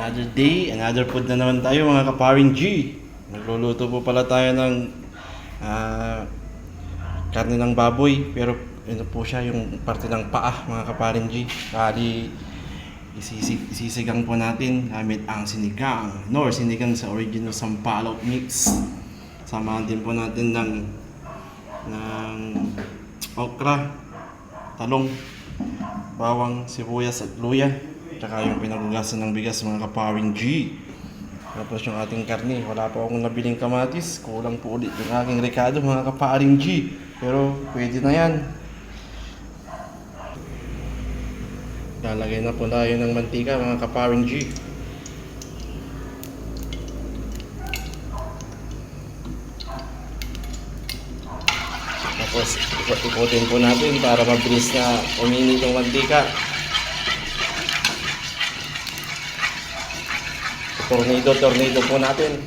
Another day, another food na naman tayo mga kaparing G. Nagluluto po pala tayo ng karne ng baboy. Pero ito po siya yung parte ng paa mga kaparing G. Bali, isisigang po natin gamit ang sinigang. Nor sinigang sa original Sampalok mix. Samahan din po natin ng okra, talong, bawang, sibuyas at luya. Tsaka yung pinagugasan ng bigas mga kaparing G. Tapos yung ating karne. Wala pa akong nabiling kamatis. Kulang po ulit yung aking rekado mga kaparing G. Pero pwede na yan. Lalagay na po tayo ng mantika mga kaparing G. Tapos ikutin po natin para mabilis na uminit yung mantika. Tornado po natin.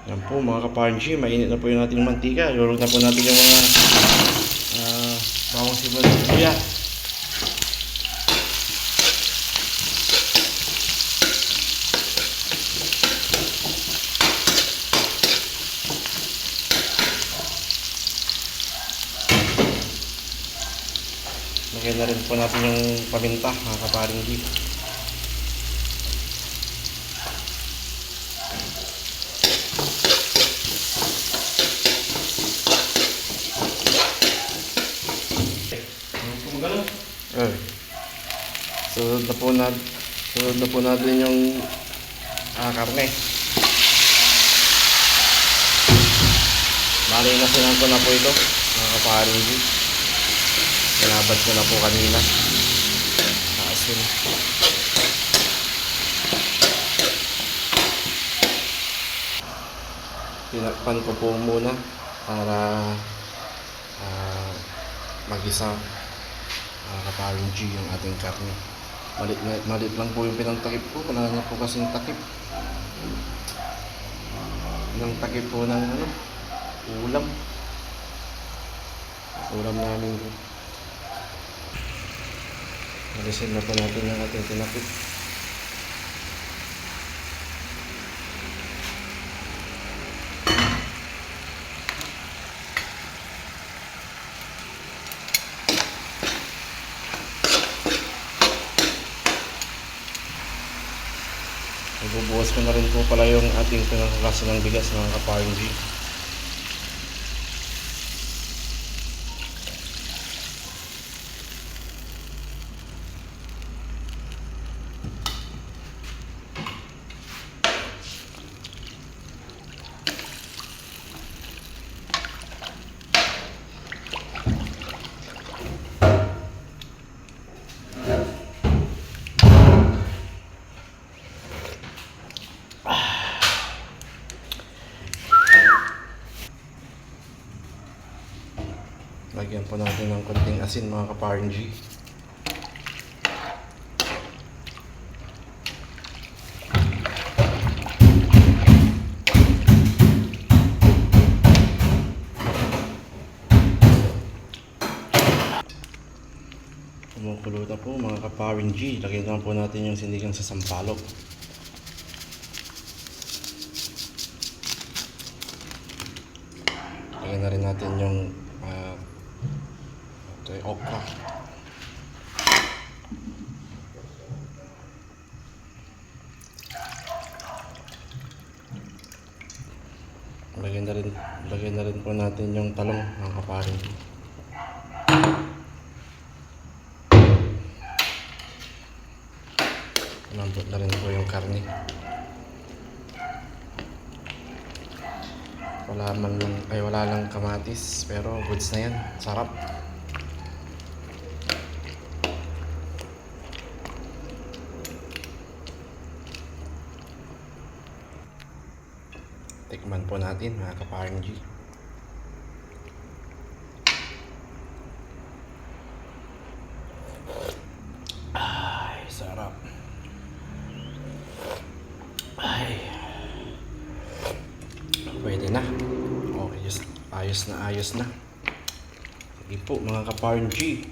Yan po mga kaparing G, mainit na po yung ating mantika. Ilulog na po natin yung mga bawang sibuyas at luya. Lagyan na rin po natin yung paminta mga kaparing G. Sunod na po natin yung karne. Bali nasinan ko na po ito mga kaparing G. Pinabad ko na po kanina sa asin. Tinakpan ko po muna para mag-isa kaparing G yung ating karne. Malit lang po yung pinangtakip ko. Wala na po kasing takip. Pinangtakip po ng ulam namin po. Alisin na po natin yung ating tinakip. Ibubuhos ko na rin po pala yung ating pinakakaso ng bigas mga kaparing G. Lagyan po natin ng konting asin mga kaparing G. Kumukulo na po mga kaparing G. Lagyan na po natin yung sinigang sa Sampalok. Lagyan na rin natin yung okra. Lagyan na rin po natin yung talong mga kaparing. Lambot na rin po yung karne. Wala lang kamatis pero goods na yan. Sarap. Tikman po natin mga kaparing G. Ay, sarap. Ay. Pwede na. Okay, ayos na. Sige po mga kaparing G.